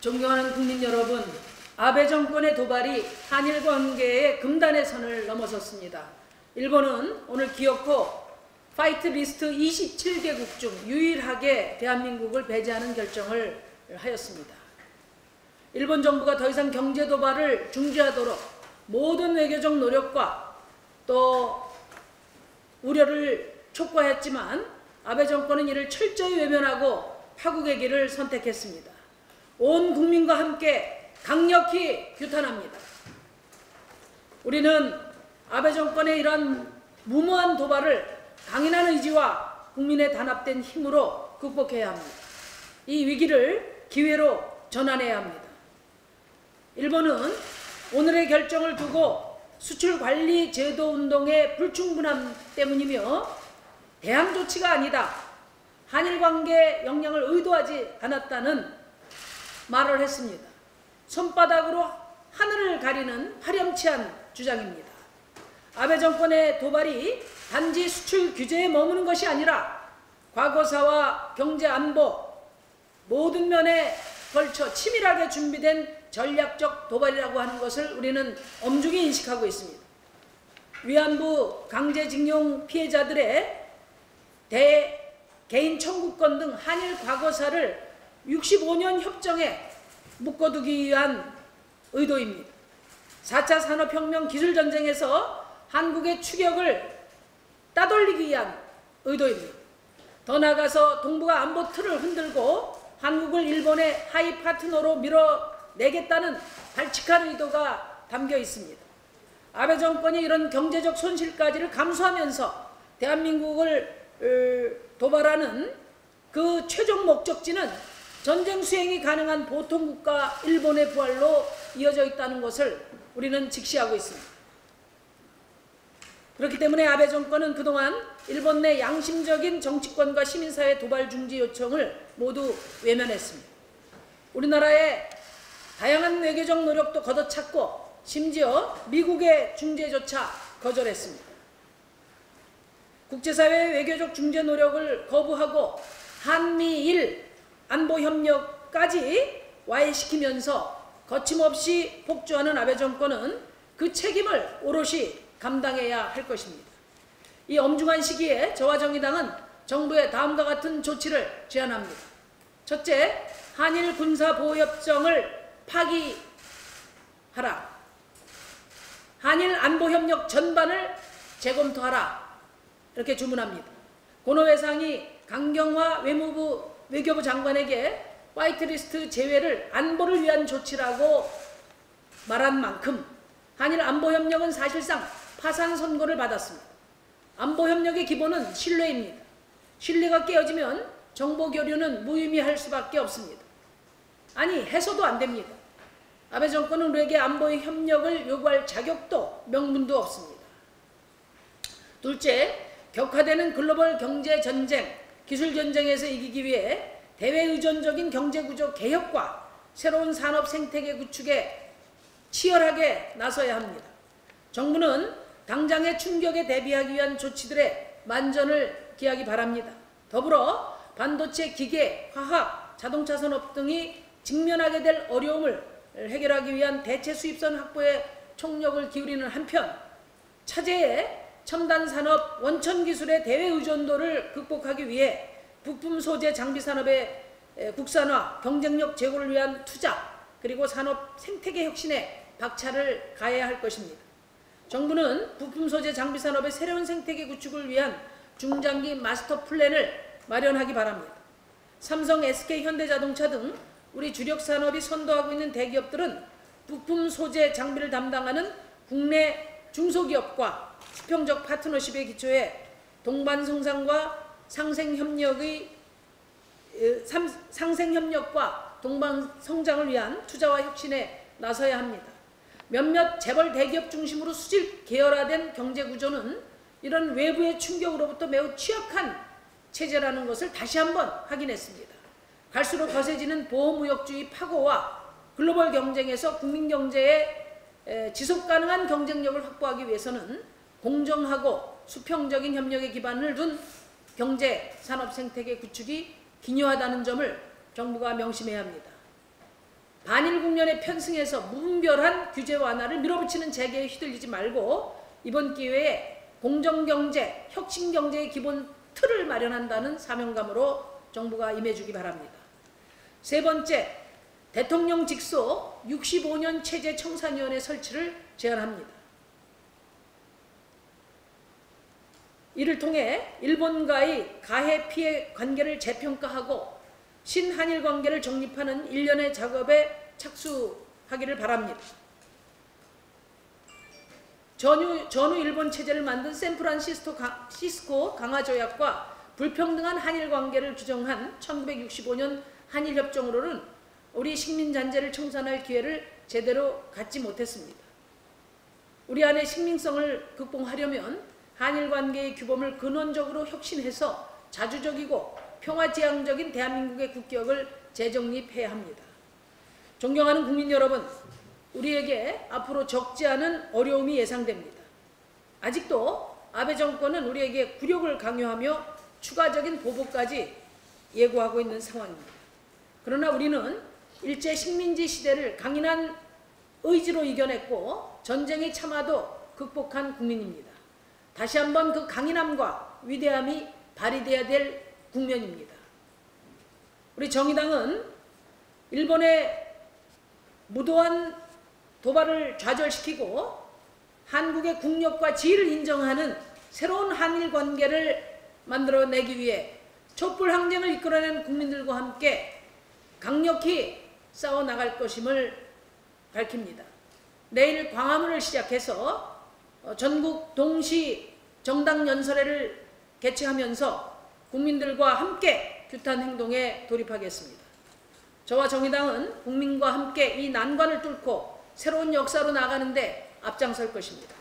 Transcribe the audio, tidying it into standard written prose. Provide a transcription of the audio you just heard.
존경하는 국민 여러분, 아베 정권의 도발이 한일 관계의 금단의 선을 넘어섰습니다. 일본은 오늘 기어코 파이트 리스트 27개국 중 유일하게 대한민국을 배제하는 결정을 하였습니다. 일본 정부가 더 이상 경제 도발을 중지하도록 모든 외교적 노력과 또 우려를 촉구했지만 아베 정권은 이를 철저히 외면하고 파국의 길을 선택했습니다. 온 국민과 함께 강력히 규탄합니다. 우리는 아베 정권의 이러한 무모한 도발을 강인한 의지와 국민의 단합된 힘으로 극복해야 합니다. 이 위기를 기회로 전환해야 합니다. 일본은 오늘의 결정을 두고 수출관리 제도 운동의 불충분함 때문이며 대항 조치가 아니다, 한일 관계에 영향을 의도하지 않았다는 말을 했습니다. 손바닥으로 하늘을 가리는 파렴치한 주장입니다. 아베 정권의 도발이 단지 수출 규제에 머무는 것이 아니라 과거사와 경제 안보 모든 면에 걸쳐 치밀하게 준비된 전략적 도발이라고 하는 것을 우리는 엄중히 인식하고 있습니다. 위안부 강제징용 피해자들의 개인 청구권 등 한일 과거사를 65년 협정에 묶어두기 위한 의도입니다. 4차 산업혁명 기술전쟁에서 한국의 추격을 따돌리기 위한 의도입니다. 더 나아가서 동북아 안보 틀을 흔들고 한국을 일본의 하이 파트너로 밀어내겠다는 발칙한 의도가 담겨 있습니다. 아베 정권이 이런 경제적 손실까지를 감수하면서 대한민국을 도발하는 그 최종 목적지는 전쟁 수행이 가능한 보통국가 일본의 부활로 이어져 있다는 것을 우리는 직시하고 있습니다. 그렇기 때문에 아베 정권은 그동안 일본 내 양심적인 정치권과 시민사회 도발 중지 요청을 모두 외면했습니다. 우리나라의 다양한 외교적 노력도 걷어찼고 심지어 미국의 중재조차 거절했습니다. 국제사회의 외교적 중재 노력을 거부하고 한미일 안보협력까지 와해시키면서 거침없이 폭주하는 아베 정권은 그 책임을 오롯이 감당해야 할 것입니다. 이 엄중한 시기에 저와 정의당은 정부에 다음과 같은 조치를 제안합니다. 첫째, 한일 군사보호협정을 파기하라. 한일 안보협력 전반을 재검토하라. 이렇게 주문합니다. 고노 외상이 강경화 외교부 장관에게 화이트리스트 제외를 안보를 위한 조치라고 말한 만큼 한일 안보협력은 사실상 파산 선고를 받았습니다. 안보협력의 기본은 신뢰입니다. 신뢰가 깨어지면 정보교류는 무의미할 수밖에 없습니다. 아니, 해서도 안 됩니다. 아베 정권은 우리에게 안보의 협력을 요구할 자격도 명분도 없습니다. 둘째, 격화되는 글로벌 경제 전쟁, 기술 전쟁에서 이기기 위해 대외 의존적인 경제구조 개혁과 새로운 산업 생태계 구축에 치열하게 나서야 합니다. 정부는 당장의 충격에 대비하기 위한 조치들에 만전을 기하기 바랍니다. 더불어 반도체, 기계, 화학, 자동차 산업 등이 직면하게 될 어려움을 해결하기 위한 대체 수입선 확보에 총력을 기울이는 한편 차제의 첨단 산업, 원천 기술의 대외 의존도를 극복하기 위해 부품 소재 장비 산업의 국산화, 경쟁력 제고를 위한 투자, 그리고 산업 생태계 혁신에 박차를 가해야 할 것입니다. 정부는 부품 소재 장비 산업의 새로운 생태계 구축을 위한 중장기 마스터 플랜을 마련하기 바랍니다. 삼성, SK, 현대자동차 등 우리 주력 산업이 선도하고 있는 대기업들은 부품 소재 장비를 담당하는 국내 중소기업과 수평적 파트너십의 기초에 동반성장과 상생협력과 동반성장을 위한 투자와 혁신에 나서야 합니다. 몇몇 재벌 대기업 중심으로 수직 계열화된 경제구조는 이런 외부의 충격으로부터 매우 취약한 체제라는 것을 다시 한번 확인했습니다. 갈수록 거세지는 보호무역주의 파고와 글로벌 경쟁에서 국민경제의 지속가능한 경쟁력을 확보하기 위해서는 공정하고 수평적인 협력의 기반을 둔 경제, 산업 생태계 구축이 기요하다는 점을 정부가 명심해야 합니다. 반일 국면에 편승해서 무분별한 규제 완화를 밀어붙이는 재계에 휘둘리지 말고 이번 기회에 공정경제, 혁신경제의 기본 틀을 마련한다는 사명감으로 정부가 임해주기 바랍니다. 세 번째, 대통령 직속 65년 체제 청산위원회 설치를 제안합니다. 이를 통해 일본과의 가해 피해 관계를 재평가하고 신한일 관계를 정립하는 일련의 작업에 착수하기를 바랍니다. 전후 일본 체제를 만든 샌프란시스코 강화조약과 불평등한 한일 관계를 규정한 1965년 한일협정으로는 우리 식민잔재를 청산할 기회를 제대로 갖지 못했습니다. 우리 안의 식민성을 극복하려면 한일 관계의 규범을 근원적으로 혁신해서 자주적이고 평화지향적인 대한민국의 국격을 재정립해야 합니다. 존경하는 국민 여러분, 우리에게 앞으로 적지 않은 어려움이 예상됩니다. 아직도 아베 정권은 우리에게 굴욕을 강요하며 추가적인 보복까지 예고하고 있는 상황입니다. 그러나 우리는 일제 식민지 시대를 강인한 의지로 이겨냈고 전쟁이 참아도 극복한 국민입니다. 다시 한번 그 강인함과 위대함이 발휘돼야 될 국면입니다. 우리 정의당은 일본의 무도한 도발을 좌절시키고 한국의 국력과 지위를 인정하는 새로운 한일 관계를 만들어내기 위해 촛불 항쟁을 이끌어낸 국민들과 함께 강력히 싸워나갈 것임을 밝힙니다. 내일 광화문을 시작해서 전국 동시 정당 연설회를 개최하면서 국민들과 함께 규탄 행동에 돌입하겠습니다. 저와 정의당은 국민과 함께 이 난관을 뚫고 새로운 역사로 나가는데 앞장설 것입니다.